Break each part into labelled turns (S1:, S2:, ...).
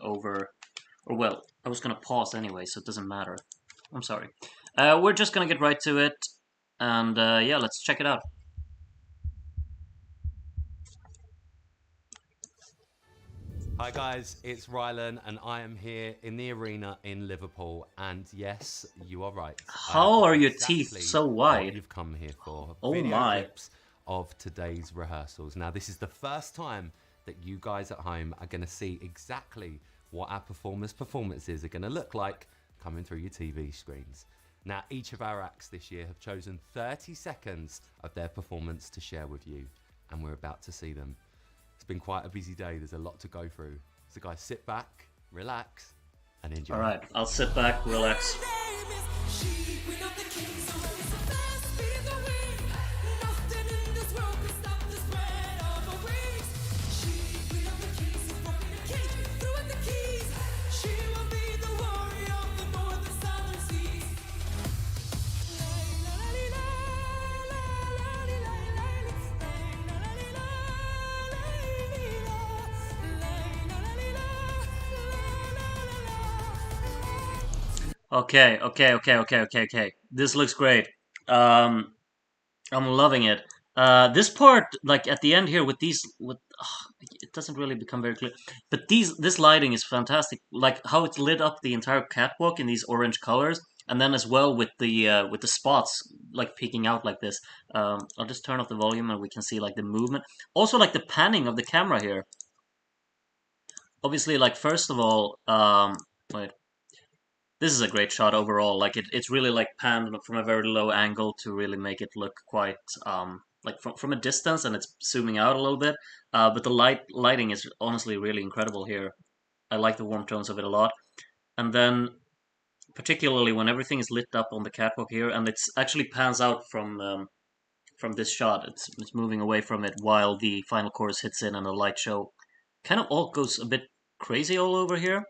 S1: over, or well, I was gonna pause anyway, so it doesn't matter. I'm sorry. We're just gonna get right to it, and yeah, let's check it out.
S2: Hi guys, it's Rylan and I am here in the arena in Liverpool, and yes, you are right. I have
S1: How
S2: got
S1: are your teeth
S2: exactly
S1: so
S2: what
S1: wide?
S2: you've come here for.
S1: Oh
S2: Video
S1: my.
S2: clips of today's rehearsals. Now this is the first time that you guys at home are going to see exactly what our performances are going to look like coming through your TV screens. Now each of our acts this year have chosen 30 seconds of their performance to share with you, and we're about to see them. It's been quite a busy day. There's a lot to go through. So guys, sit back, relax, and enjoy.
S1: Alright, I'll sit back, relax. Okay. This looks great. Um, I'm loving it. This part, like at the end here, with these, with it doesn't really become very clear, but this lighting is fantastic. Like how it's lit up the entire catwalk in these orange colors, and then as well with the spots like peeking out like this. I'll just turn off the volume and we can see like the movement. Also, like the panning of the camera here. Obviously, like first of all, wait, this is a great shot overall. Like it's really like panned from a very low angle to really make it look quite like from a distance, and it's zooming out a little bit. But the lighting is honestly really incredible here. I like the warm tones of it a lot. And then particularly when everything is lit up on the catwalk here, and it's actually pans out from this shot. It's moving away from it while the final chorus hits in and the light show kind of all goes a bit crazy all over here.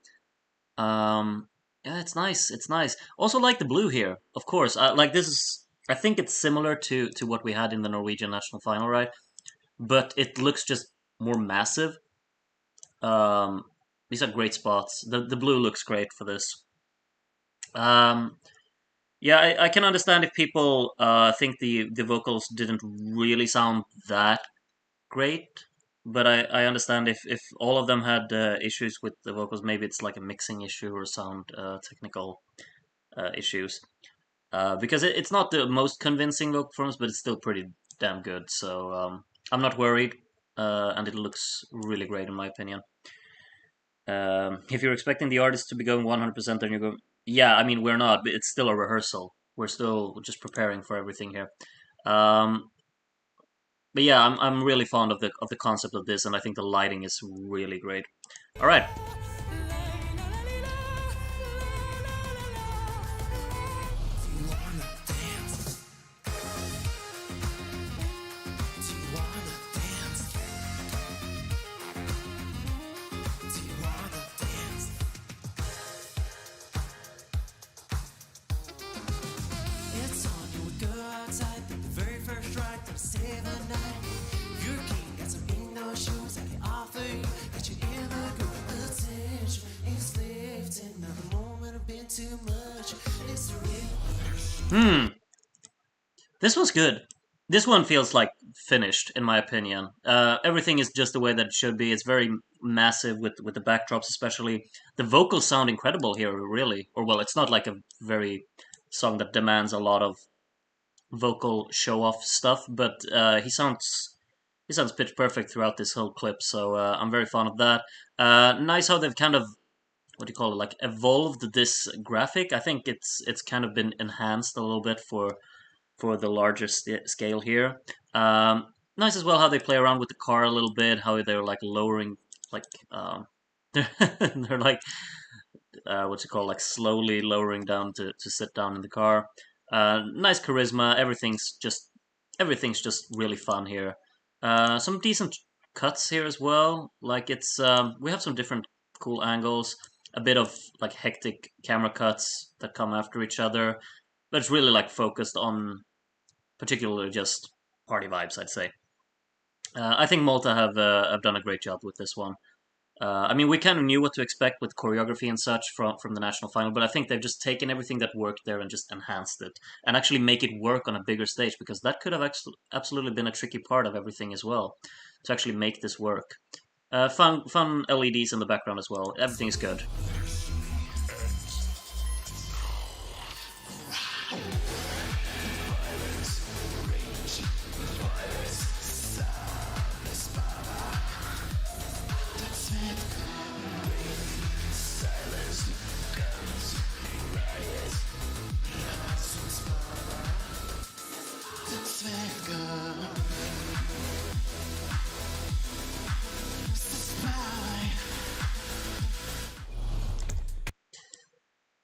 S1: Um, yeah, it's nice. It's nice. Also, like the blue here, of course. Like this is, I think it's similar to what we had in the Norwegian national final, right? But it looks just more massive. Um, these are great spots. The blue looks great for this. Um, yeah, I can understand if people think the vocals didn't really sound that great, but I understand if all of them had issues with the vocals, maybe it's like a mixing issue or sound technical issues. Because it's not the most convincing vocal performance, but it's still pretty damn good. So I'm not worried, and it looks really great in my opinion. If you're expecting the artist to be going 100%, then you go, yeah. I mean, we're not. But it's still a rehearsal. We're still just preparing for everything here. Um, but yeah, I'm really fond of the concept of this, and I think the lighting is really great. All right. Hmm. This was good. This one feels like finished, in my opinion. Everything is just the way that it should be. It's very massive with the backdrops, especially. The vocals sound incredible here, really. Or well, it's not like a very song that demands a lot of vocal show off stuff, but he sounds pitch perfect throughout this whole clip. So I'm very fond of that. Nice how they've kind of what do you call it, like evolved this graphic. I think it's kind of been enhanced a little bit for the larger scale here. Nice as well how they play around with the car a little bit, how they're like lowering, like they're like what's it called, like slowly lowering down to sit down in the car. Nice charisma. Everything's just really fun here. Some decent cuts here as well. Like it's we have some different cool angles. A bit of like hectic camera cuts that come after each other, but it's really like focused on particularly just party vibes, I'd say. I think Malta have done a great job with this one. I mean, we kind of knew what to expect with choreography and such from the national final, but I think they've just taken everything that worked there and just enhanced it and actually make it work on a bigger stage because that could have absolutely been a tricky part of everything as well to actually make this work. Fun LEDs in the background as well. Everything's good.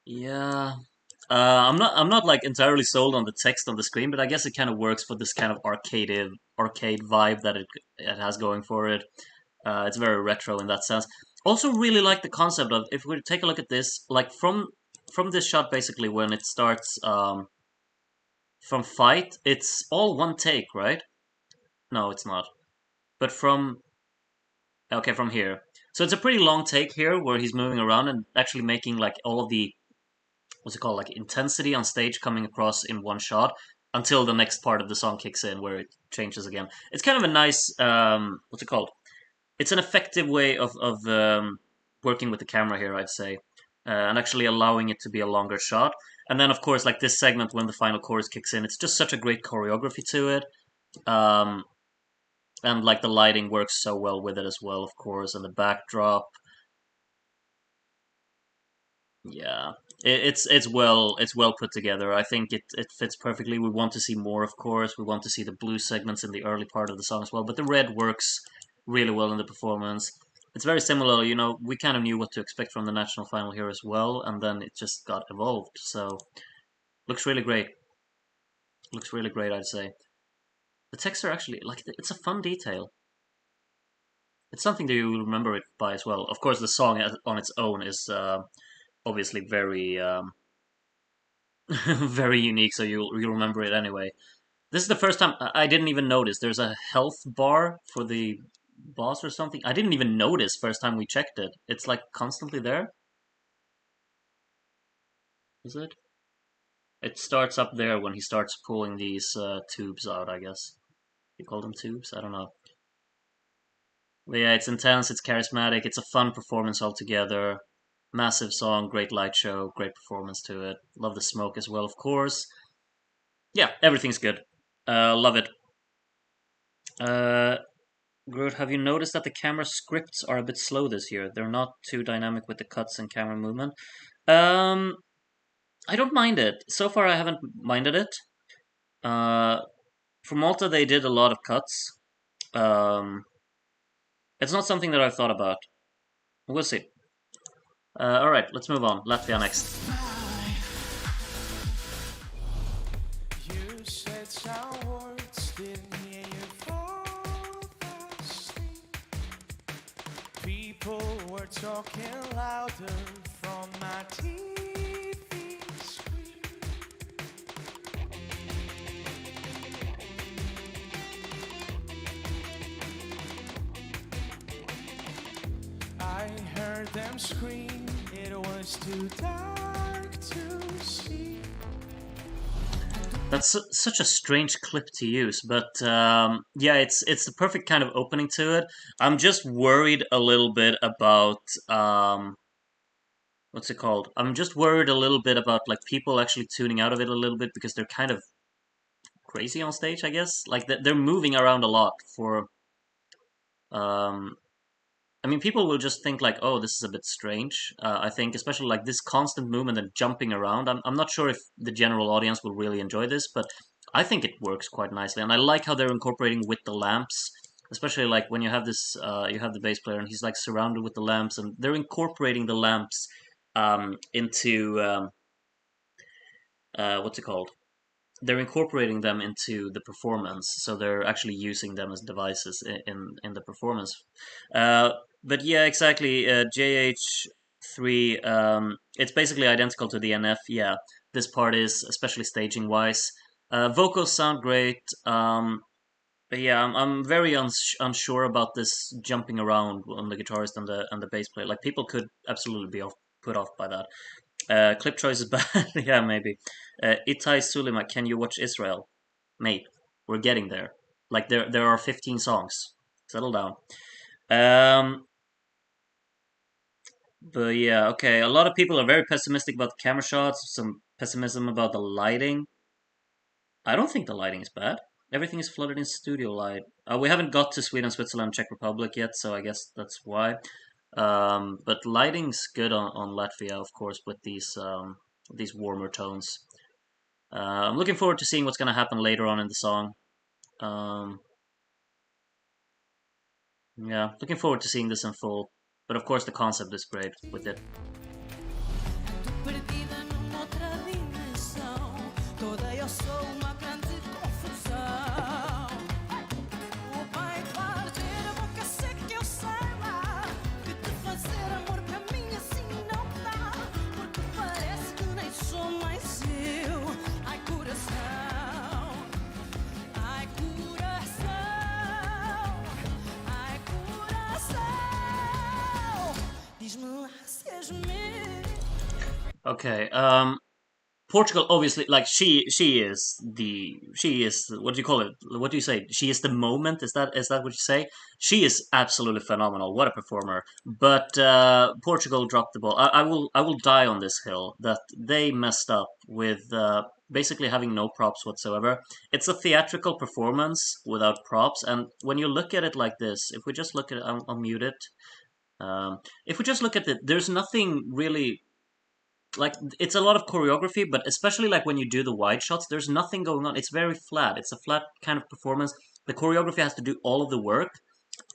S1: Yeah. I'm not like entirely sold on the text on the screen, but I guess it kind of works for this kind of arcade vibe that it has going for it. It's very retro in that sense. Also, really like the concept of if we take a look at this, like from this shot, basically when it starts from fight, it's all one take, right? No, it's not. But from okay, from here, so it's a pretty long take here where he's moving around and actually making like all of the what's it called, like intensity on stage coming across in one shot until the next part of the song kicks in where it changes again. It's kind of a nice what's it called? It's an effective way of working with the camera here, I'd say, and actually allowing it to be a longer shot. And then, of course, like this segment when the final chorus kicks in, it's just such a great choreography to it. Um, and like the lighting works so well with it as well, of course, and the backdrop. Yeah, it's well put together. I think it fits perfectly. We want to see more, of course. We want to see the blue segments in the early part of the song as well. But the red works really well in the performance. It's very similar. We kind of knew what to expect from the national final here as well, and then it just got evolved. So looks really great. Looks really great, I'd say. The texts are actually like it's a fun detail. It's something that you will remember it by as well. Of course, the song on its own is obviously very very unique, so you'll remember it anyway. This is the first time I didn't even notice. There's a health bar for the boss or something. I didn't even notice first time we checked it. It's like constantly there. Is it? It starts up there when he starts pulling these tubes out. I guess you call them tubes. I don't know. But yeah, it's intense. It's charismatic. It's a fun performance altogether. Massive song, great light show, great performance to it. Love the smoke as well, of course. Yeah, everything's good. Love it. Uh, Groot, have you noticed that the camera scripts are a bit slow this year? They're not too dynamic with the cuts and camera movement. Um, I don't mind it. So far, I haven't minded it. Uh, for Malta, they did a lot of cuts. Um, it's not something that I've thought about. We'll see. All right, let's move on. Latvia next.
S3: You said some words, didn't hear you fall asleep. People were talking louder from my TV screen. I heard them scream, it was too dark to see.
S1: That's such a strange clip to use, but yeah, it's the perfect kind of opening to it. I'm just worried a little bit about what's it called? I'm just worried a little bit about like people actually tuning out of it a little bit because they're kind of crazy on stage, I guess. Like they're moving around a lot for um I mean, people will just think like, "Oh, this is a bit strange." I think, especially like this constant movement and jumping around. I'm not sure if the general audience will really enjoy this, but I think it works quite nicely, and I like how they're incorporating with the lamps, especially like when you have this, you have the bass player and he's like surrounded with the lamps, and they're incorporating the lamps into what's it called? They're incorporating them into the performance, so they're actually using them as devices in the performance. Uh, but yeah, exactly. JH3, it's basically identical to the NF. Yeah, this part is especially staging wise. Vocals sound great. But yeah, I'm very unsure about this jumping around on the guitarist and the bass player. Like people could absolutely be put off by that. Clip choice is bad. Yeah, maybe. Itai Sulima, can you watch Israel? Mate, we're getting there. Like there are 15 songs. Settle down. Um, but yeah, okay. A lot of people are very pessimistic about the camera shots. Some pessimism about the lighting. I don't think the lighting is bad. Everything is flooded in studio light. We haven't got to Sweden, Switzerland, Czech Republic yet, so I guess that's why. But lighting's good on Latvia, of course, with these warmer tones. I'm looking forward to seeing what's going to happen later on in the song. Um, yeah, looking forward to seeing this in full. But of course, the concept is great with it.
S3: Perdida numa outra dimensão. Toda eu sou uma grande confusão. O pai fazer a boca seca que eu saiba que te fazer amor para mim assim não dá. Porque parece que nem sou mais eu. Ai coração, ai coração, ai coração. Diz-me lá se és meu.
S1: Okay. Portugal obviously like she is what do you call it? What do you say? She is the moment. Is that what you say? She is absolutely phenomenal. What a performer. But Portugal dropped the ball. I will die on this hill that they messed up with basically having no props whatsoever. It's a theatrical performance without props, and when you look at it like this, if we just look at it, I'll mute it. If we just look at it, there's nothing really like it's a lot of choreography, but especially like when you do the wide shots, there's nothing going on. It's very flat. It's a flat kind of performance. The choreography has to do all of the work,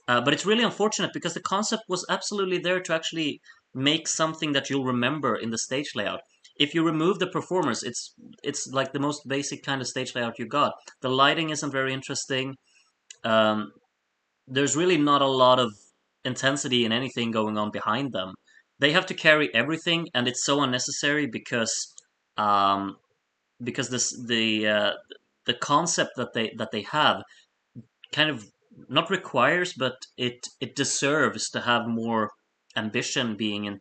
S1: but it's really unfortunate because the concept was absolutely there to actually make something that you'll remember in the stage layout. If you remove the performers, it's like the most basic kind of stage layout you got. The lighting isn't very interesting. Um, there's really not a lot of intensity in anything going on behind them. They have to carry everything, and it's so unnecessary um, because the concept that they have kind of not requires, but it deserves to have more ambition being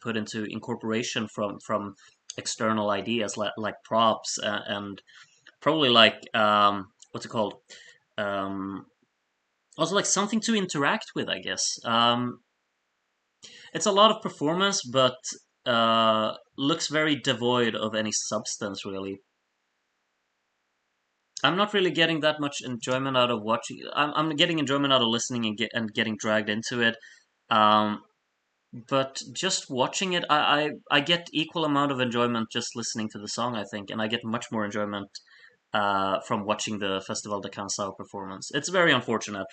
S1: put into incorporation from external ideas like props and probably like what's it called um, also like something to interact with, I guess. It's a lot of performance, but looks very devoid of any substance, really. I'm not really getting that much enjoyment out of watching. I'm getting enjoyment out of listening and getting dragged into it. Um, but just watching it, I get equal amount of enjoyment just listening to the song, I think, and I get much more enjoyment from watching the Festival de Canção performance. It's very unfortunate.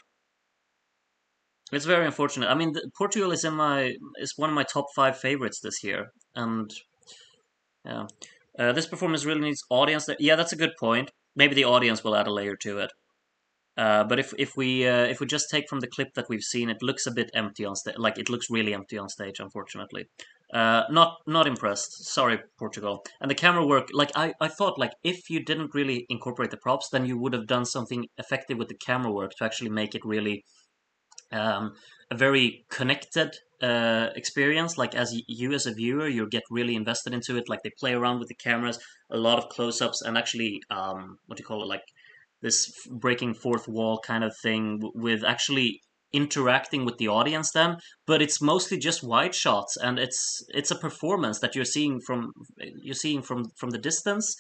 S1: It's very unfortunate. I mean, Portugal is one of my top five favorites this year, and yeah, this performance really needs audience. Yeah, that's a good point. Maybe the audience will add a layer to it. But if we just take from the clip that we've seen, it looks a bit empty on stage. Like it looks really empty on stage, unfortunately. Not impressed. Sorry, Portugal. And the camera work, like I thought, like if you didn't really incorporate the props, then you would have done something effective with the camera work to actually make it really um, a very connected experience. Like as you as a viewer, you get really invested into it. Like they play around with the cameras, a lot of close-ups, and actually, what do you call it? Like this breaking fourth wall kind of thing with actually interacting with the audience. Then, but it's mostly just wide shots, and it's a performance that you're seeing from the distance.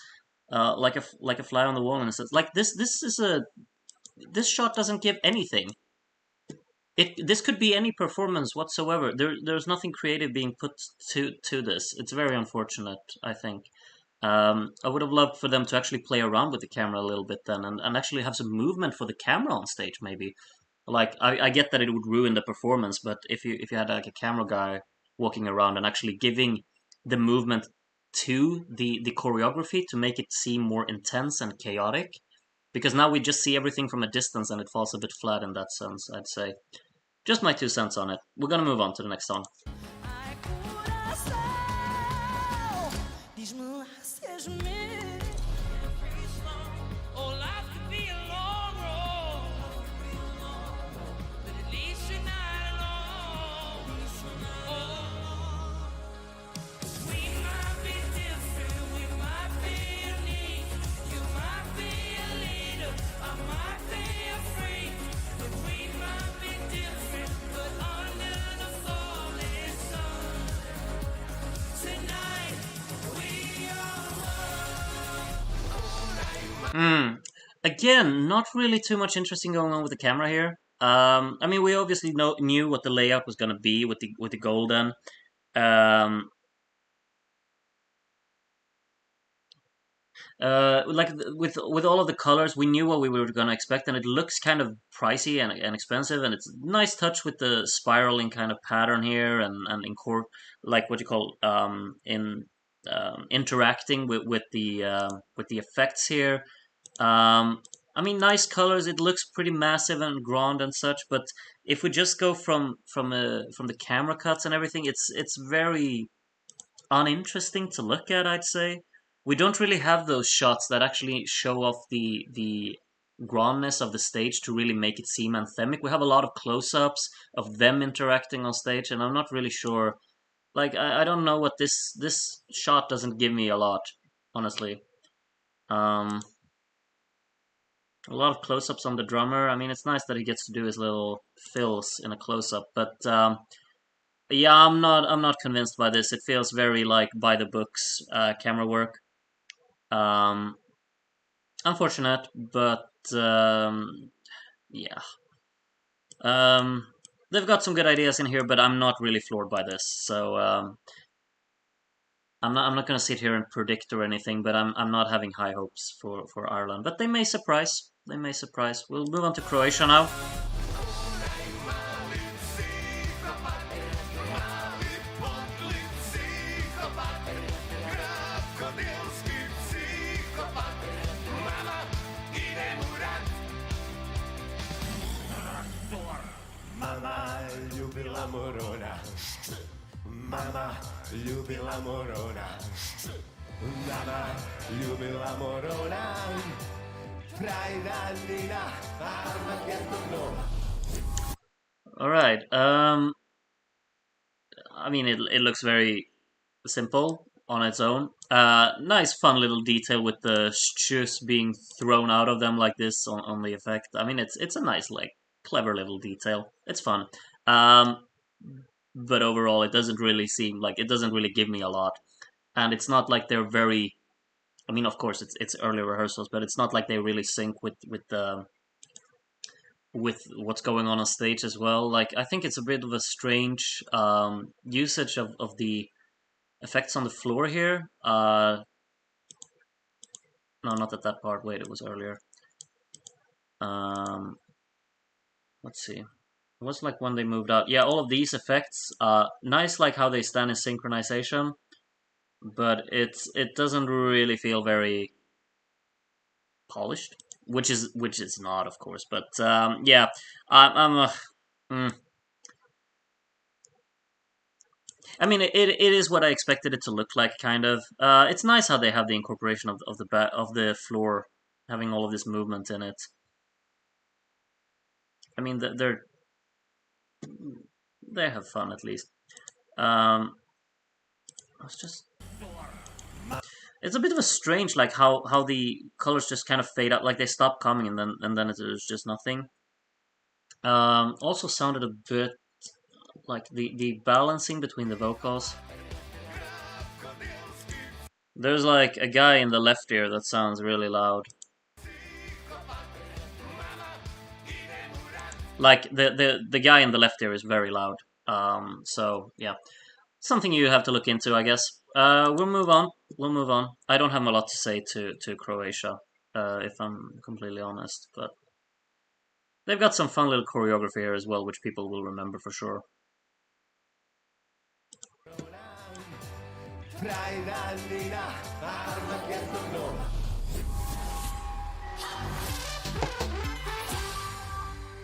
S1: Like a fly on the wall, and it's like this shot doesn't give anything. This could be any performance whatsoever. There's nothing creative being put to this. It's very unfortunate, I think. I would have loved for them to actually play around with the camera a little bit then, and actually have some movement for the camera on stage, maybe. Like I get that it would ruin the performance, but if you had like a camera guy walking around and actually giving the movement to the choreography to make it seem more intense and chaotic, because now we just see everything from a distance and it falls a bit flat in that sense, I'd say. Just my 2 cents on it. We're gonna move on to the next song.
S3: Ai, coração, diz-me lá se és meu. Oh, life could be a long road.
S1: Again, not really too much interesting going on with the camera here. I mean, we obviously knew what the layout was gonna be with the golden. Um, like with all of the colors, we knew what we were gonna expect, and it looks kind of pricey and expensive, and it's a nice touch with the spiraling kind of pattern here, and like what you call in interacting with the effects here. Um, I mean, nice colors. It looks pretty massive and grand and such. But if we just go from the camera cuts and everything, it's very uninteresting to look at. I'd say we don't really have those shots that actually show off the grandness of the stage to really make it seem anthemic. We have a lot of close-ups of them interacting on stage, and I'm not really sure. Like I don't know what this shot doesn't give me a lot, honestly. Um, a lot of close-ups on the drummer. I mean, it's nice that he gets to do his little fills in a close-up, but yeah, I'm not convinced by this. It feels very like by the books camera work. Um, Unfortunate, but yeah. They've got some good ideas in here, but I'm not really floored by this. So I'm not gonna sit here and predict or anything, but I'm not having high hopes for Ireland. But they may surprise. They may surprise. We'll move on to Croatia now.
S4: Mama ljubila morona, mama ljubila morona, mama ljubila morona, frajda Nina, Armageddon.
S1: All right. I mean, it looks very simple on its own. Nice, fun little detail with the shoes being thrown out of them like this on the effect. I mean, it's a nice, like, clever little detail. It's fun. Um, but overall, it doesn't really seem like it doesn't really give me a lot. And it's not like they're very. I mean, of course, it's early rehearsals, but it's not like they really sync with what's going on stage as well. Like, I think it's a bit of a strange usage of the effects on the floor here. No, not at that part. Wait, it was earlier. Um, let's see. It was like when they moved out. Yeah, all of these effects. Nice, like how they stand in synchronization, but it doesn't really feel very polished, which is not, of course. But yeah, I'm mm. I mean, it is what I expected it to look like, kind of. It's nice how they have the incorporation of the floor, having all of this movement in it. I mean, they have fun at least. It's just it's a bit of a strange, like how the colors just kind of fade out, like they stop coming and then there's just nothing. Also sounded a bit like the balancing between the vocals. There's like a guy in the left ear that sounds really loud. Like the guy in the left ear is very loud. So yeah, something you have to look into, I guess. We'll move on. We'll move on. I don't have a lot to say to Croatia, if I'm completely honest, but they've got some fun little choreography here as well, which people will remember for sure.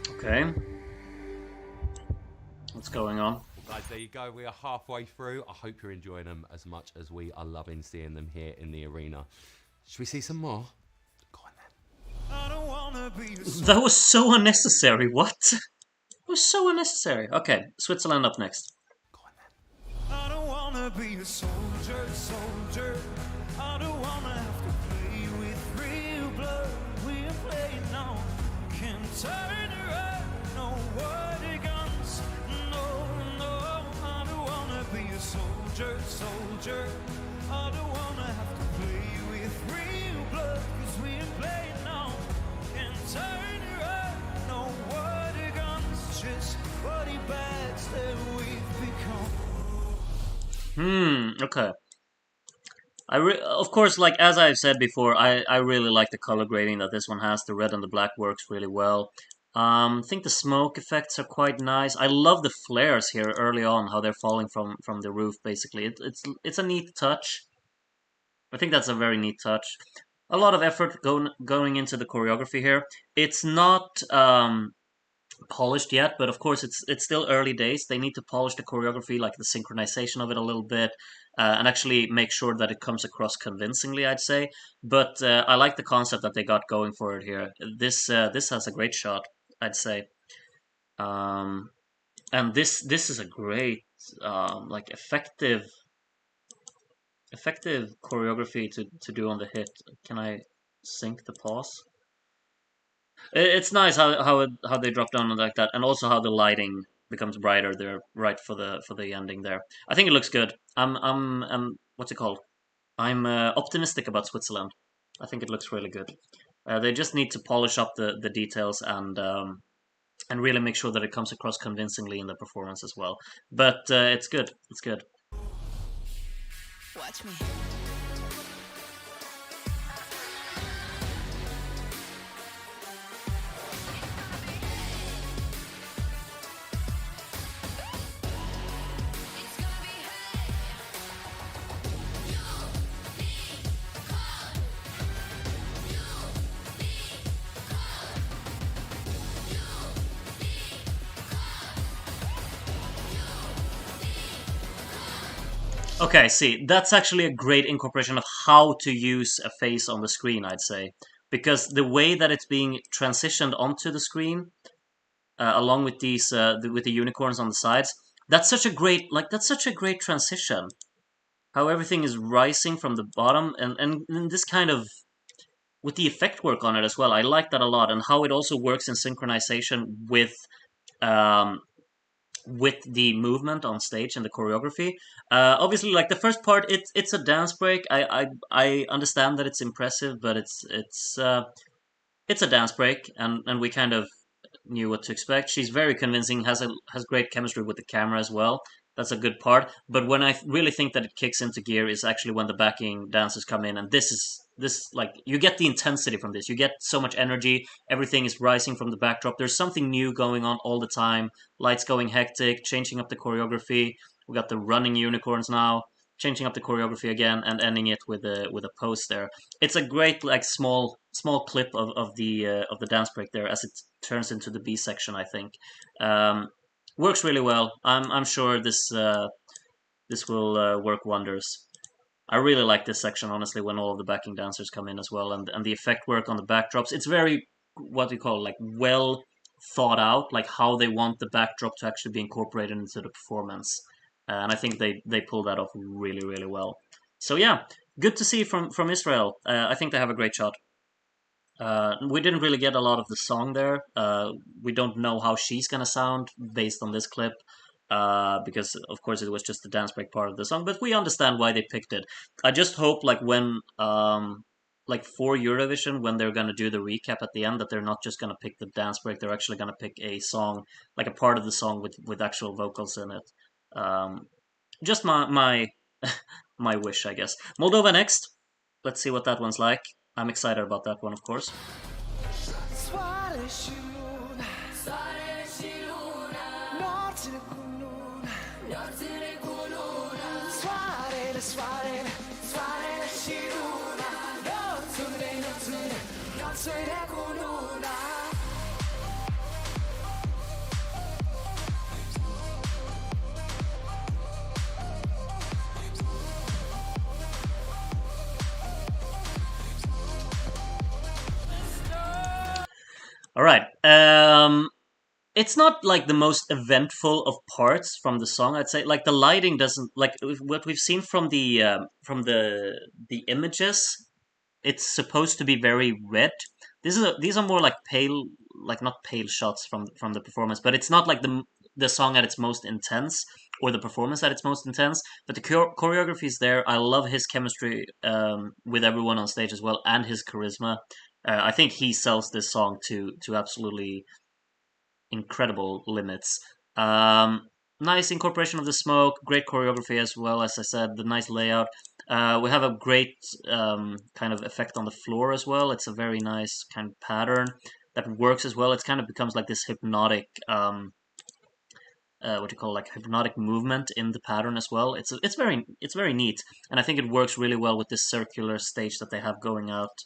S1: Okay. What's going on?
S2: Guys, there you go. We are halfway through. I hope you're enjoying them as much as we are loving seeing them here in the arena. Should we see some more? Go on then.
S3: I don't wanna be a
S1: That was so unnecessary. What? It was so unnecessary. Okay, Switzerland up next.
S2: Go on then.
S3: I don't wanna be a soldier, soldier. I don't wanna have to play with real blood. We're playing now. Can't turn around, no wordy guns. No, no, I don't wanna be a soldier, soldier. I don't wanna have to play with real blood, 'cause we're playing turn your head, no word guns, just body bags that we've become.
S1: Okay. Of course, like as I've said before, I really like the color grading that this one has. The red and the black works really well. I think the smoke effects are quite nice. I love the flares here early on, how they're falling from the roof. Basically, it's a neat touch. I think that's a very neat touch. A lot of effort going into the choreography here. It's not polished yet, but of course it's still early days. They need to polish the choreography, like the synchronization of it a little bit, and actually make sure that it comes across convincingly, I'd say. But I like the concept that they got going for it here. This has a great shot, I'd say. Um, and this is a great like effective choreography to do on the hit. Can I sync the pause? It's nice how they drop down like that, and also how the lighting becomes brighter there, right for the ending there. I think it looks good. I'm what's it called? I'm optimistic about Switzerland. I think it looks really good. They just need to polish up the details and really make sure that it comes across convincingly in the performance as well. But it's good. It's good.
S3: Watch me.
S1: Okay, see, that's actually a great incorporation of how to use a face on the screen, I'd say. Because the way that it's being transitioned onto the screen, along with with the unicorns on the sides, that's such a great transition. How everything is rising from the bottom, and this kind of with the effect work on it as well. I like that a lot, and how it also works in synchronization um, with the movement on stage and the choreography. Obviously, like the first part, it's a dance break. I understand that it's impressive, but it's a dance break, and we kind of knew what to expect. She's very convincing, has great chemistry with the camera as well. That's a good part. But when I really think that it kicks into gear is actually when the backing dancers come in, and this like you get the intensity from this. You get so much energy. Everything is rising from the backdrop. There's something new going on all the time. Lights going hectic, changing up the choreography. We got the running unicorns now, changing up the choreography again, and ending it with a pose there. It's a great like small clip of the dance break there as it turns into the B section. I think works really well. I'm sure this will work wonders. I really like this section honestly when all of the backing dancers come in as well, and the effect work on the backdrops. It's very what do you call it, like well thought out, like how they want the backdrop to actually be incorporated into the performance, and I think they pull that off really well. So yeah, good to see from Israel. I think they have a great shot. We didn't really get a lot of the song there. We don't know how she's gonna sound based on this clip, because of course it was just the dance break part of the song. But we understand why they picked it. I just hope like when like for Eurovision when they're gonna do the recap at the end that they're not just gonna pick the dance break. They're actually gonna pick a song like a part of the song with actual vocals in it. Um, just my my wish, I guess. Moldova next. Let's see what that one's like. I'm excited about that one, of course.
S3: Soare și luna, soare și luna, nopțile cu luna, nopțile cu luna, soarele, soarele, soarele și luna, nopțile, nopțile, nopțile cu luna.
S1: All right. It's not like the most eventful of parts from the song. I'd say like the lighting doesn't like what we've seen from the images. It's supposed to be very red. These are more like pale, like not pale shots from the performance, but it's not like the song at its most intense or the performance at its most intense. But the choreography is there. I love his chemistry with everyone on stage as well, and his charisma. I think he sells this song to absolutely incredible limits. Nice incorporation of the smoke, great choreography as well. As I said, the nice layout. We have a great kind of effect on the floor as well. It's a very nice kind of pattern that works as well. It kind of becomes like this hypnotic, what do you call, like hypnotic movement in the pattern as well. It's very neat, and I think it works really well with this circular stage that they have going out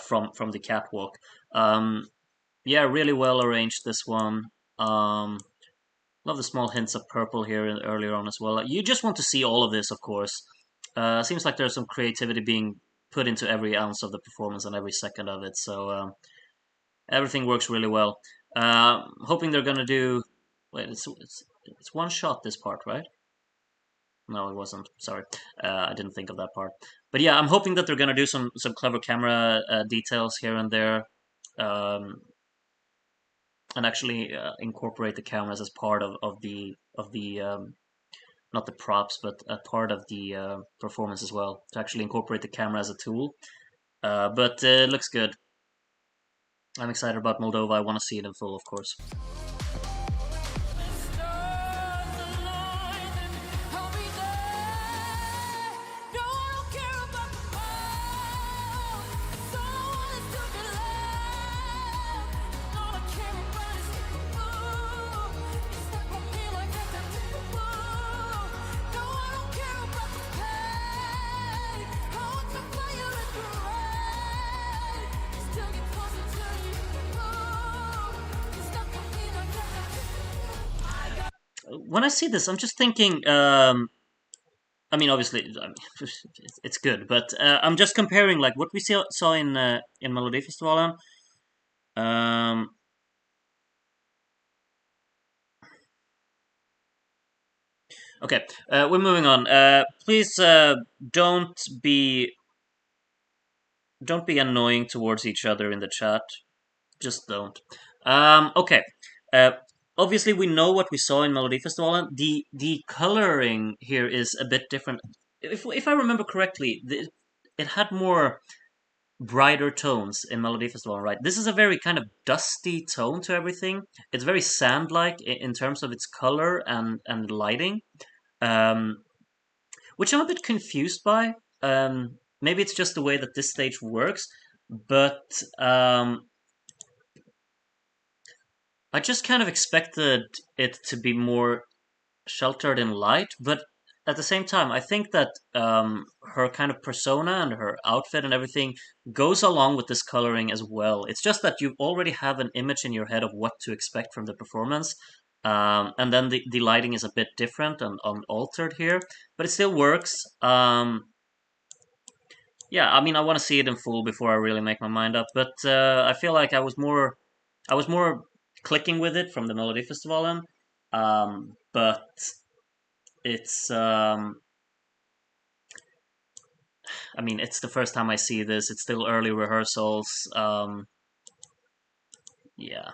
S1: from the catwalk. Um, yeah, really well arranged this one. Um, Love the small hints of purple here earlier on as well. You just want to see all of this, of course. Seems like there's some creativity being put into every ounce of the performance and every second of it. So everything works really well. Hoping they're gonna do. Wait, it's one shot this part, right? No, it wasn't. Sorry, I didn't think of that part. But yeah, I'm hoping that they're gonna do some clever camera details here and there. Um, and actually incorporate the cameras as part of the not the props but a part of the performance as well, to actually incorporate the camera as a tool. But it looks good. I'm excited about Moldova. I want to see it in full, of course.
S3: Stars align and I'll be there. No, I don't care about the past. All I want is to be loved. All I care about is you. Step on me like I got to. No, I don't care about the pain. I want to fire at the right. Still get closer to you. Step on me like I got to.
S1: When I see this, I'm just thinking. I mean, obviously, I mean, it's good, but I'm just comparing like what we saw in Melodifestivalen. Um, okay, we're moving on. Please don't be don't be annoying towards each other in the chat. Just don't. Okay. Uh, Obviously, we know what we saw in Melodifestivalen. The coloring here is a bit different. If I remember correctly, it had more brighter tones in Melodifestivalen, right? This is a very kind of dusty tone to everything. It's very sand-like in terms of its color and lighting, um, which I'm a bit confused by. Maybe it's just the way that this stage works, but I just kind of expected it to be more sheltered in light, but at the same time, I think that her kind of persona and her outfit and everything goes along with this coloring as well. It's just that you already have an image in your head of what to expect from the performance, and then the lighting is a bit different and altered here, but it still works. Yeah, I mean, I want to see it in full before I really make my mind up. But I feel like I was more clicking with it from the Melodifestivalen. But it's, I mean, it's the first time I see this. It's still early rehearsals. Yeah,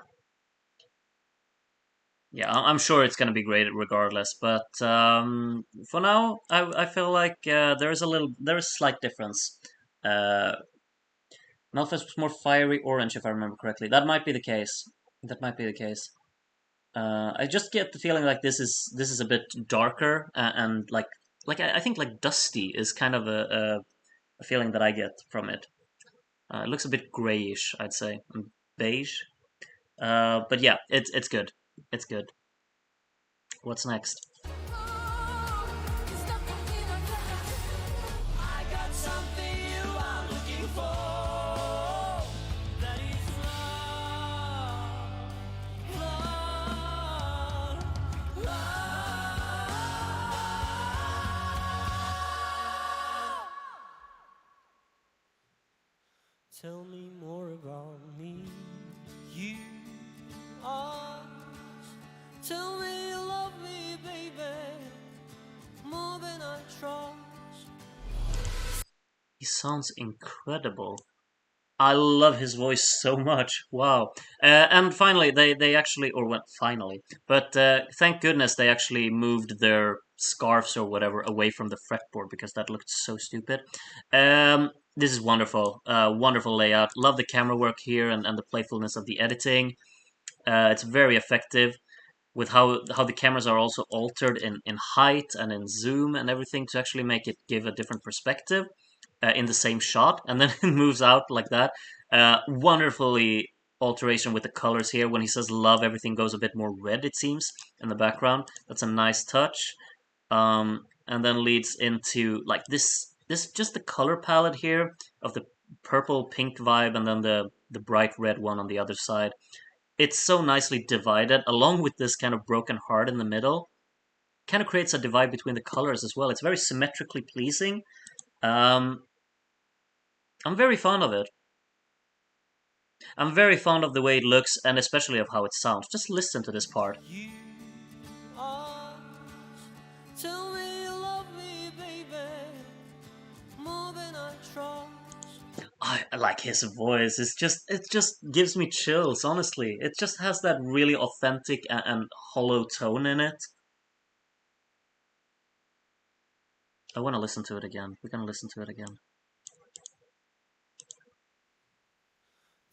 S1: yeah, I'm sure it's gonna be great regardless. But for now, I feel like there is a slight difference. Uh, Malphite was more fiery orange, if I remember correctly. That might be the case. That might be the case. I just get the feeling like this is a bit darker and like I think like dusty is kind of a feeling that I get from it. It looks a bit grayish, I'd say, and beige. But yeah, it's good. It's good. What's next?
S3: I got something you are looking for. That is love, love, love. Tell me more about me. You are. Tell me you love me, baby, more than I trust.
S1: He sounds incredible. I love his voice so much. Wow. And finally, they actually, or well, finally, but thank goodness they actually moved their scarves or whatever away from the fretboard because that looked so stupid. This is wonderful. Wonderful layout. Love the camera work here and the playfulness of the editing. It's very effective with how the cameras are also altered in height and in zoom and everything to actually make it give a different perspective in the same shot, and then it moves out like that. Wonderfully alteration with the colors here. When he says love, everything goes a bit more red, it seems, in the background. That's a nice touch. And then leads into like this just the color palette here of the purple pink vibe and then the bright red one on the other side. It's so nicely divided, along with this kind of broken heart in the middle. Kind of creates a divide between the colors as well. It's very symmetrically pleasing. I'm very fond of it. I'm very fond of the way it looks and especially of how it sounds. Just listen to this part.
S3: You are. Tell me you love me, baby, more than I trust.
S1: I like his voice. It just gives me chills. Honestly, it just has that really authentic and hollow tone in it. I want to listen to it again. We're gonna listen to it again.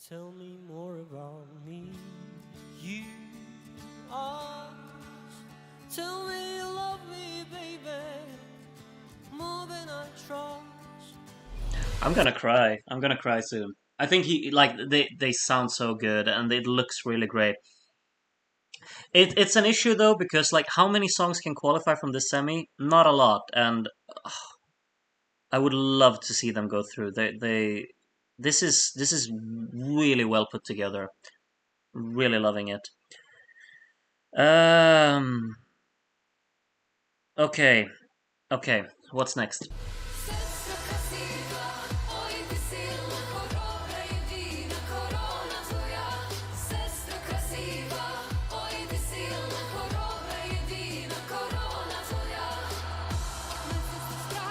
S3: Tell me more about me. You are. Tell me you love me, baby, more than I trust.
S1: I'm gonna cry. I'm gonna cry soon. I think he like they sound so good and it looks really great. It's an issue though because like how many songs can qualify from this semi? Not a lot, and I would love to see them go through. They this is really well put together. Really loving it. Um. Okay. Okay. What's next?
S5: Sestra krasiva, oj ty silna korona, jedina korona tvoja. Sestra krasiva, oj ty silna korona, jedina korona tvoja. Men sestra,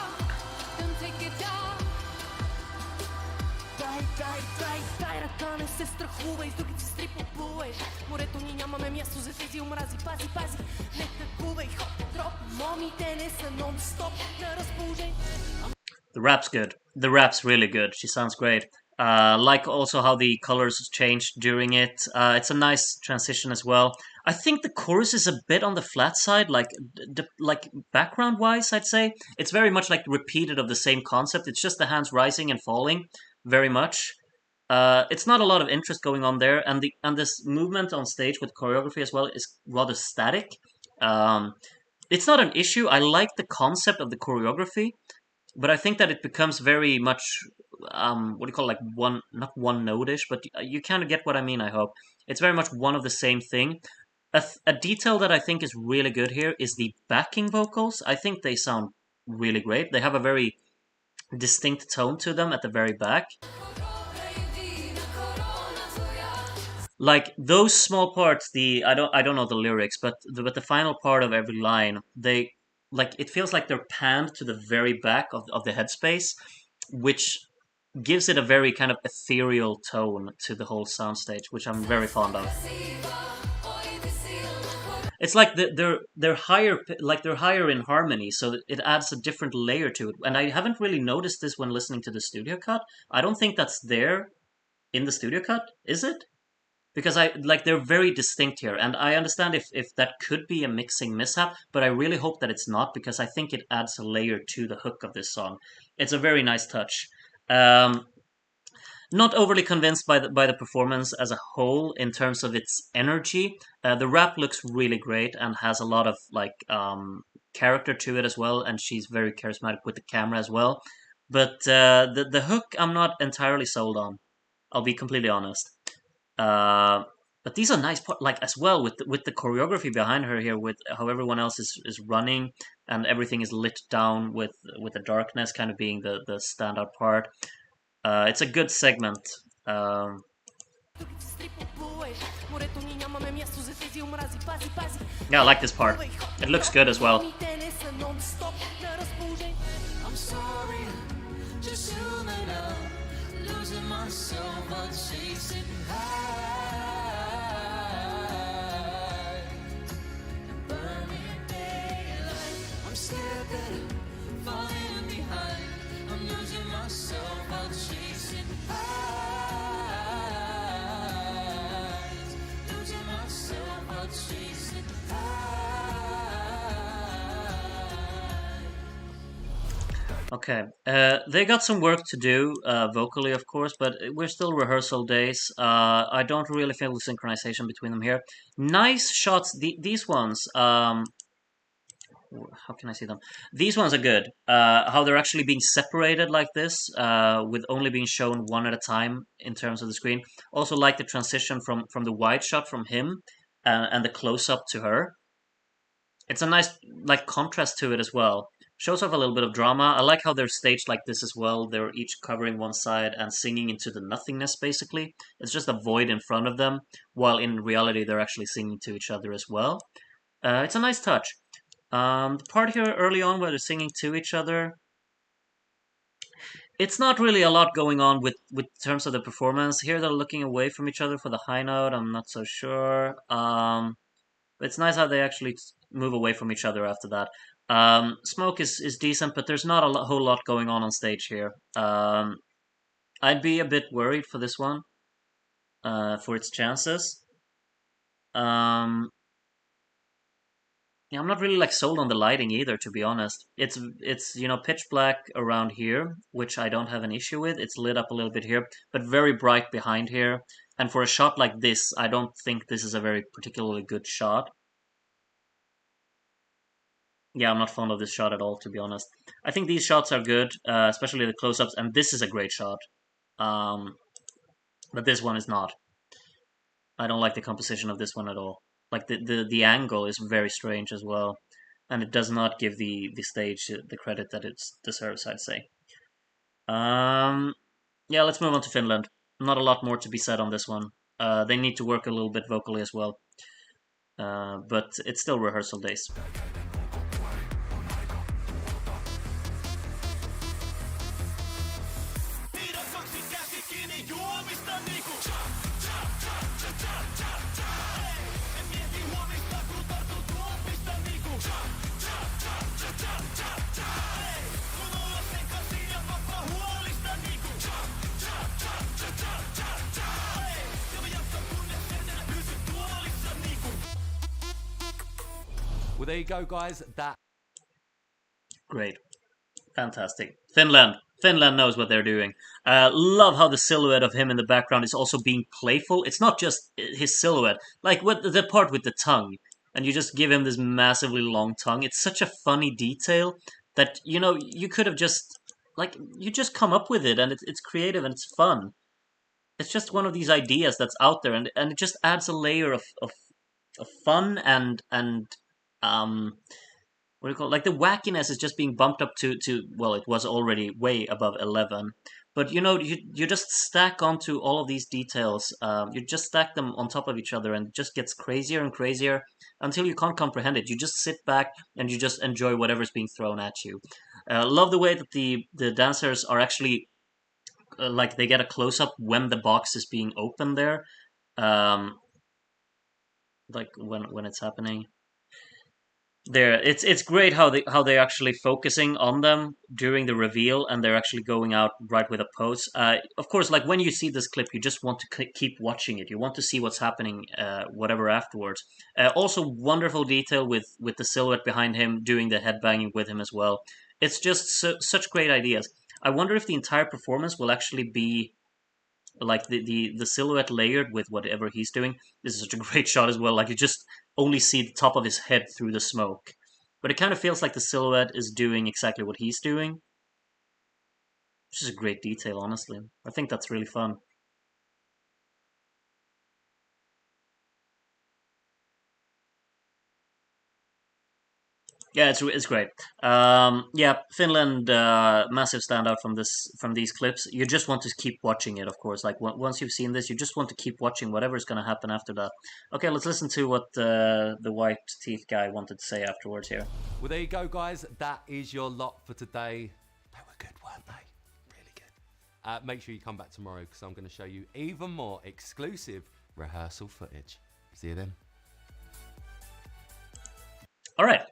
S5: don't take it down.
S3: Дай ръка, не се страхувай, с другите сестри поплувай. Морето ни нямаме място за тези омрази, пази. Не тъкувай, хоп, дроп, момите не са нон-стоп на разположение.
S1: The rap's good. The rap's really good. She sounds great. Like also how the colors changed during it. It's a nice transition as well. I think the chorus is a bit on the flat side, like background wise. I'd say it's very much like repeated of the same concept. It's just the hands rising and falling, very much. It's not a lot of interest going on there, and this movement on stage with choreography as well is rather static. It's not an issue. I like the concept of the choreography, but I think that it becomes very much what do you call it, like one not one note-ish, but you kind of get what I mean. I hope it's very much one of the same thing. A detail that I think is really good here is the backing vocals. I think they sound really great. They have a very distinct tone to them at the very back. Like those small parts, I don't know the lyrics, but the final part of every line, they like it feels like they're panned to the very back of the headspace, which gives it a very kind of ethereal tone to the whole soundstage, which I'm very fond of. It's like they're higher in harmony, so it adds a different layer to it. And I haven't really noticed this when listening to the studio cut. I don't think that's there in the studio cut, is it? Because they're very distinct here, and I understand if that could be a mixing mishap, but I really hope that it's not because I think it adds a layer to the hook of this song. It's a very nice touch. Not overly convinced by the performance as a whole in terms of its energy. The rap looks really great and has a lot of like character to it as well, and she's very charismatic with the camera as well. But the hook I'm not entirely sold on. I'll be completely honest. But these are nice like as well with the choreography behind her here, with how everyone else is running and everything is lit down with the darkness kind of being the standout part. It's a good segment. Yeah, I like this part. It looks good as well.
S5: I'm sorry, just human up, losing myself while chasing high. Burning daylight, I'm scared that I'm falling behind. I'm losing myself while
S1: Okay. They got some work to do, vocally, of course, but we're still rehearsal days. I don't really feel the synchronization between them here. Nice shots. These ones. How can I see them? These ones are good. How they're actually being separated like this, with only being shown one at a time in terms of the screen. Also, like the transition from the wide shot from him, and the close up to her. It's a nice like contrast to it as well. Shows off a little bit of drama. I like how they're staged like this as well. They're each covering one side and singing into the nothingness basically. It's just a void in front of them, while in reality they're actually singing to each other as well. It's a nice touch. The part here early on where they're singing to each other, it's not really a lot going on with terms of the performance. Here they're looking away from each other for the high note. I'm not so sure. But it's nice how they actually move away from each other after that. Smoke is decent, but there's not a whole lot going on stage here. I'd be a bit worried for this one, for its chances. Um, yeah, I'm not really like sold on the lighting either, to be honest. It's pitch black around here, which I don't have an issue with. It's lit up a little bit here, but very bright behind here. And for a shot like this, I don't think this is a very particularly good shot. Yeah, I'm not fond of this shot at all, to be honest. I think these shots are good, especially the close-ups, and this is a great shot. Um, but this one is not. I don't like the composition of this one at all. Like the angle is very strange as well, and it does not give the stage the credit that it deserves, I'd say. Um, yeah, let's move on to Finland. Not a lot more to be said on this one. They need to work a little bit vocally as well, but it's still rehearsal days.
S2: Well, there you go, guys. That
S1: Great. Fantastic. Finland. Finland knows what they're doing. Love how the silhouette of him in the background is also being playful. It's not just his silhouette. Like with the part with the tongue, and you just give him this massively long tongue. It's such a funny detail that you could have just like you just come up with it, and it's creative and it's fun. It's just one of these ideas that's out there, and it just adds a layer of fun and um what do you call it? Like the wackiness is just being bumped up to well, it was already way above 11, but you just stack onto all of these details. You just stack them on top of each other, and it just gets crazier and crazier until you can't comprehend it. You just sit back and you just enjoy whatever's being thrown at you. Love the way that the dancers are actually like they get a close up when the box is being opened there, um, like when it's happening there. It's great how they're actually focusing on them during the reveal, and they're actually going out right with a pose. Of course, like when you see this clip, you just want to keep watching it. You want to see what's happening, whatever afterwards. Also, wonderful detail with the silhouette behind him doing the headbanging with him as well. It's just such great ideas. I wonder if the entire performance will actually be like the silhouette layered with whatever he's doing. This is such a great shot as well. Like you just only see the top of his head through the smoke, but it kind of feels like the silhouette is doing exactly what he's doing, which is a great detail. Honestly, I think that's really fun. Yeah, it's great. Yeah, Finland, massive standout from these clips. You just want to keep watching it, of course. Like once you've seen this, you just want to keep watching whatever's going to happen after that. Okay, let's listen to what the white teeth guy wanted to say afterwards here.
S2: Well, there you go, guys. That is your lot for today. They were good, weren't they? Really good. Make sure you come back tomorrow because I'm going to show you even more exclusive rehearsal footage. See you then.
S1: All right.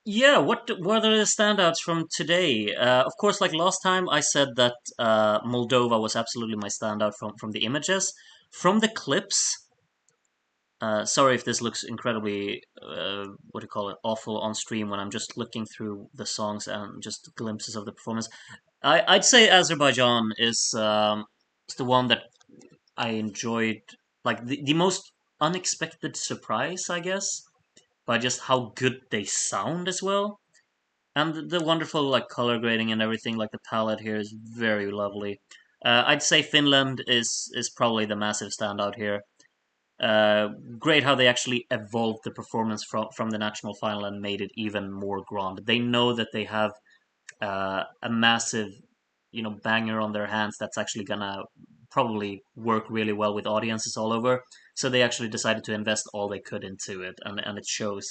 S1: Yeah, what were the standouts from today? Of course, like last time, I said that Moldova was absolutely my standout from the images. From the clips, Sorry if this looks incredibly, what do you call it, awful on stream when I'm just looking through the songs and just glimpses of the performance. I'd say Azerbaijan is the one that I enjoyed, like the most unexpected surprise, I guess, by just how good they sound as well. And the wonderful like color grading and everything, like the palette here is very lovely. I'd say Finland is probably the massive standout here. Uh, Great how they actually evolved the performance from the national final and made it even more grand. They know that they have a massive, banger on their hands that's actually gonna probably work really well with audiences all over. So they actually decided to invest all they could into it, and it shows.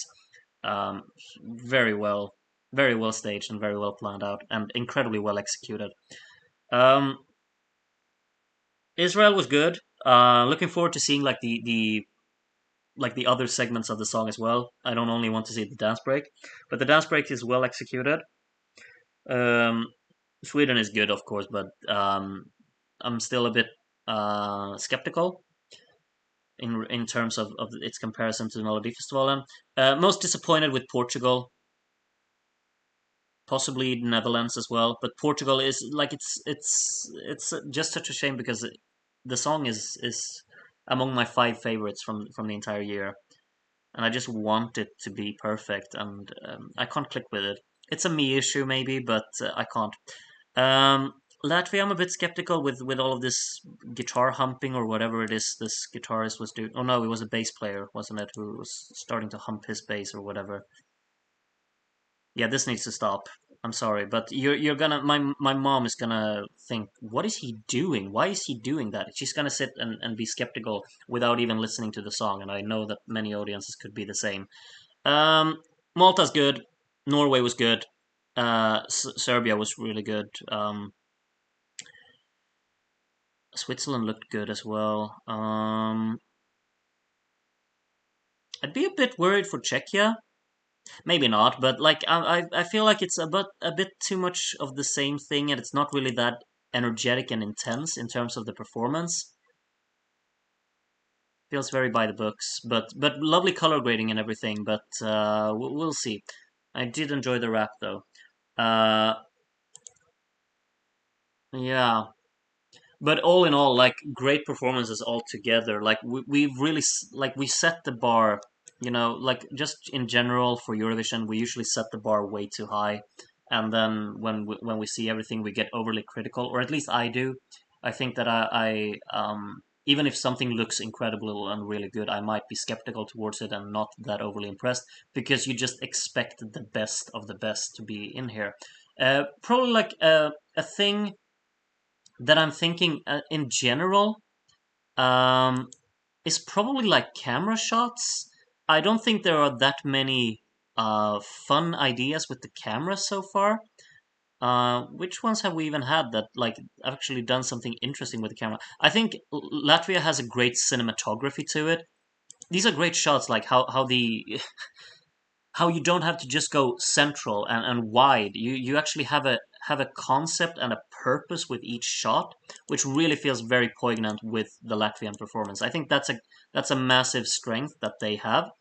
S1: Um, very well, very well staged and very well planned out, and incredibly well executed. Um, Israel was good. Looking forward to seeing like the other segments of the song as well. I don't only want to see the dance break, but the dance break is well executed. Um, Sweden is good, of course, but I'm still a bit skeptical in terms of its comparison to the Melodifestivalen. Most disappointed with Portugal, possibly Netherlands as well, but Portugal is like it's just such a shame because the song is among my five favorites from the entire year, and I just want it to be perfect, and I can't click with it. It's a me issue maybe, but I can't. Um, Latvia, I'm a bit skeptical with all of this guitar humping or whatever it is this guitarist was doing. Oh no, it was a bass player, wasn't it, who was starting to hump his bass or whatever. Yeah, this needs to stop. I'm sorry, but you're gonna my mom is gonna think, what is he doing? Why is he doing that? She's gonna sit and be skeptical without even listening to the song, and I know that many audiences could be the same. Um, Malta's good. Norway was good. Serbia was really good. Switzerland looked good as well. I'd be a bit worried for Czechia. Maybe not, but like I feel like it's a bit too much of the same thing, and it's not really that energetic and intense in terms of the performance. Feels very by the books, but lovely color grading and everything. But we'll see. I did enjoy the rap though. Uh, yeah, but all in all, like great performances all together. Like we really like we set the bar. Like just in general for Eurovision, we usually set the bar way too high, and then when we see everything, we get overly critical, or at least I do. I think that I even if something looks incredible and really good, I might be skeptical towards it and not that overly impressed because you just expect the best of the best to be in here. Probably like a thing that I'm thinking in general um, is probably like camera shots. I don't think there are that many fun ideas with the camera so far. Which ones have we even had that like actually done something interesting with the camera? I think Latvia has a great cinematography to it. These are great shots, like how the how you don't have to just go central and wide. You actually have a concept and a purpose with each shot, which really feels very poignant with the Latvian performance. I think that's a massive strength that they have.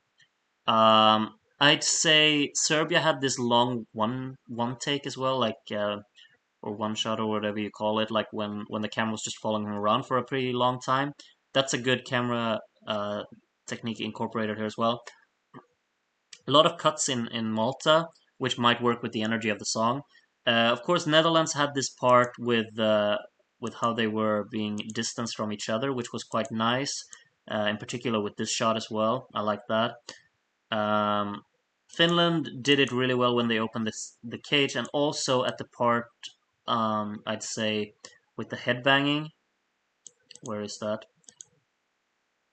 S1: I'd say Serbia had this long one take as well, like or one shot or whatever you call it, like when the camera was just following him around for a pretty long time. That's a good camera technique incorporated here as well. A lot of cuts in Malta, which might work with the energy of the song. Of course, Netherlands had this part with how they were being distanced from each other, which was quite nice. In particular, with this shot as well, I like that. Um, Finland did it really well when they opened the cage, and also at the part, I'd say, with the headbanging. Where is that?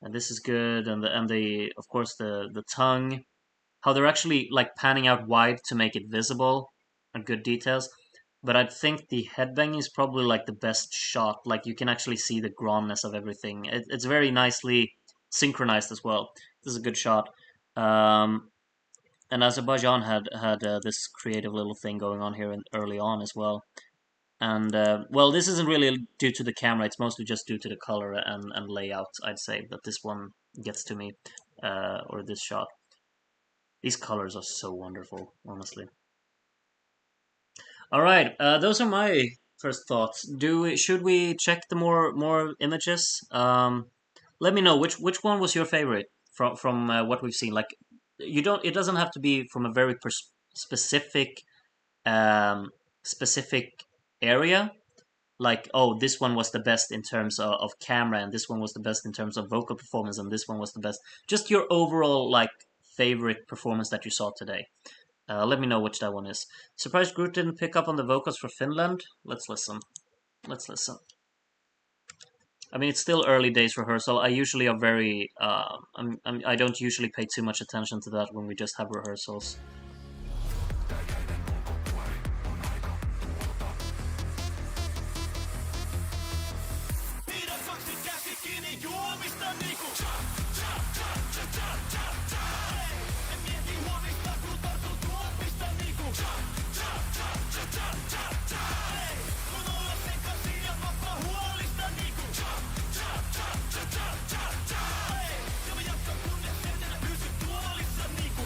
S1: And this is good, and the of course the tongue, how they're actually like panning out wide to make it visible and good details. But I think the headbanging is probably like the best shot. Like you can actually see the grandness of everything. It's very nicely synchronized as well. This is a good shot. Um, and Azerbaijan had this creative little thing going on here early on as well. And well, this isn't really due to the camera. It's mostly just due to the color and layout. I'd say that this one gets to me. or this shot. These colors are so wonderful, honestly. All right, those are my first thoughts. Should we check the more images? Let me know which one was your favorite from what we've seen. Like, you don't. It doesn't have to be from a very specific um, specific area. Like, oh, this one was the best in terms of camera, and this one was the best in terms of vocal performance, and this one was the best. Just your overall like favorite performance that you saw today. Let me know which that one is. Surprised Groot didn't pick up on the vocals for Finland. Let's listen. Let's listen. I mean, it's still early days rehearsal. I usually are very. I don't usually pay too much attention to that when we just have rehearsals.
S4: Pidä kaksi käsi kiinni juomista niinku. En mieti huomista, kun tartun tuoppista niinku. Kun olla sekaisin ja vapaa huolista niinku. Ja mä jatkan kunnes enää pysy tuolissa niinku.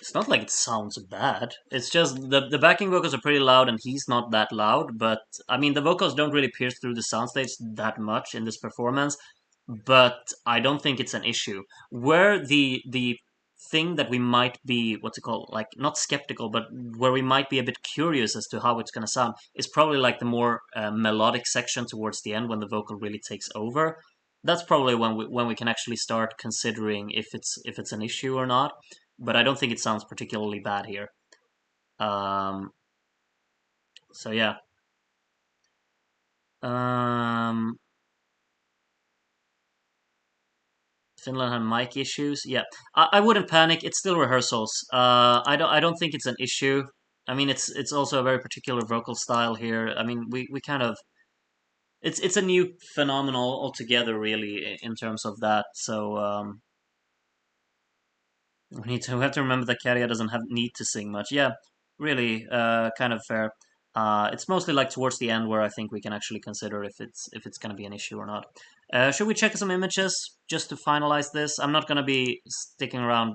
S1: It's not like it sounds bad. It's just the backing vocals are pretty loud, and he's not that loud. But I mean, the vocals don't really pierce through the soundstage that much in this performance. But I don't think it's an issue. Where the thing that we might be what's it called, like, not skeptical, but where we might be a bit curious as to how it's gonna sound is probably like the more melodic section towards the end when the vocal really takes over. That's probably when we can actually start considering if it's an issue or not. But I don't think it sounds particularly bad here. So yeah. Finland had mic issues. Yeah, I wouldn't panic. It's still rehearsals. I don't think it's an issue. I mean, it's also a very particular vocal style here. I mean, we kind of it's a new phenomenon altogether, really, in terms of that. So we have to remember that Kärja doesn't have need to sing much. Yeah, really, kind of fair. It's mostly like towards the end where I think we can actually consider if it's going to be an issue or not. Should we check some images just to finalize this? I'm not going to be sticking around